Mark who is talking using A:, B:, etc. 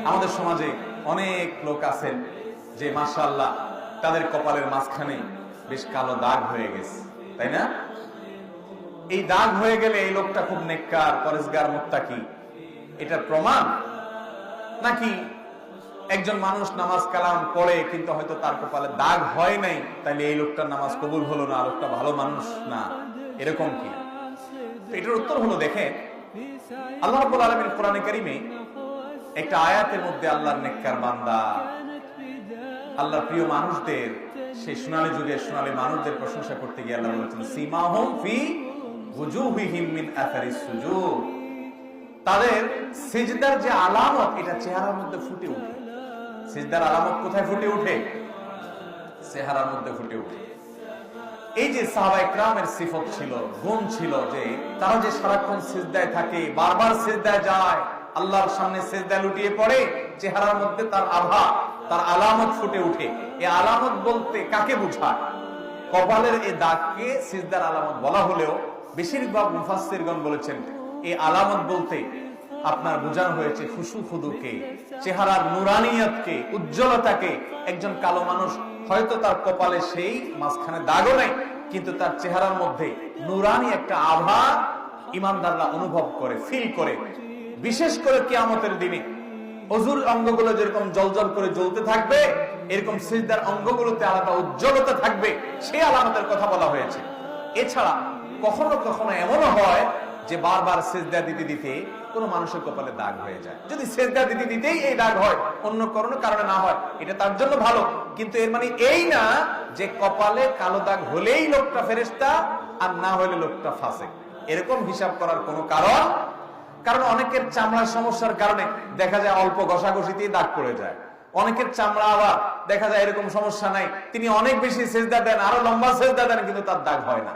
A: আমাদের সমাজে অনেক লোক আছেন যে মাশাআল্লাহ তাদের কপালের মাঝখানে বেশ কালো দাগ হয়ে গেছে, তাই না? এই দাগ হয়ে গেলে এই লোকটা খুব নেককার, পরেজগার, মুত্তাকি, এটা প্রমাণ? নাকি একজন মানুষ নামাজ কালাম পড়ে কিন্তু হয়তো তার কপালে দাগ হয় নাই, তাইলে এই লোকটার নামাজ কবুল হলো না, লোকটা ভালো মানুষ না, এরকম কি? এটার উত্তর হলো, দেখেন আল্লাহ রাব্বুল আলামিন কোরআনে কারীমে একটা আয়াতের মধ্যে আল্লাহর নেককার বান্দা, আল্লাহর প্রিয় মানুষদের, সেই সোনালী যুগের সোনালী মানুষদের প্রশংসা করতে গিয়ে আল্লাহ বলেছেন সীমাহুম ফি ওয়ুজুহিহিম মিন আসারিস সুজুদ, তাদের সিজদার যে আলামত এটা চেহারার মধ্যে ফুটে ওঠে। সিজদার আলামত কোথায় ফুটে ওঠে? চেহারার মধ্যে ফুটে ওঠে। এই যে সাহাবায়ে কেরামের সিফত ছিল, গুণ ছিল যে তারা যে সারাক্ষণ সিজদায় থাকে, বারবার সিজদায় যায়, আল্লাহর সামনে সিজদায় লুটিয়ে পড়ে, চেহারার মধ্যে তার আভা, তার আলামত ফুটে ওঠে। এই আলামত বলতে কাকে বোঝায়? কপালের এই দাগকে সিজদার আলামত বলা হলেও বেশিরভাগ মুফাসসিরগণ বলেছেন এই আলামত বলতে আপনার বোঝানো হয়েছে খুশু খুদুকে, চেহারার নুরানিয়তকে, উজ্জ্বলতাকে। একজন কালো মানুষ হয়তো তার কপালে সেই মাঝখানে দাগও নাই, কিন্তু তার চেহারার মধ্যে নুরানি একটা আভা ঈমানদাররা অনুভব করে, ফিল করে। বিশেষ করে কিয়ামতের দিনে অজুর অঙ্গগুলো যেরকম জ্বলজ্বল করে জ্বলতে থাকবে, এরকম সিজদার অঙ্গগুলোতে আলাদা উজ্জ্বলতা থাকবে, সেই আলামতের কথা বলা হয়েছে। এছাড়া কখনো কখনো এমনও হয় যে বারবার সিজদা দিতে দিতে কোনো মানুষের কপালে দাগ হয়ে যায়। যদি সিজদা দিতে দিতেই এই দাগ হয়, অন্য কোনো কারণে না হয়, এটা তার জন্য ভালো। কিন্তু এর মানে এই না যে কপালে কালো দাগ হলেই লোকটা ফেরেশতা আর না হলে লোকটা ফাসিক, এরকম হিসাব করার কোনো কারণ অনেকের চামড়ার সমস্যার কারণে দেখা যায় অল্প ঘষাঘষিতেই দাগ পড়ে যায়। অনেকের চামড়া আবার দেখা যায় এরকম সমস্যা নাই, তিনি অনেক বেশি সিজদা দেন, আরো লম্বা সিজদা দেন, কিন্তু তার দাগ হয় না।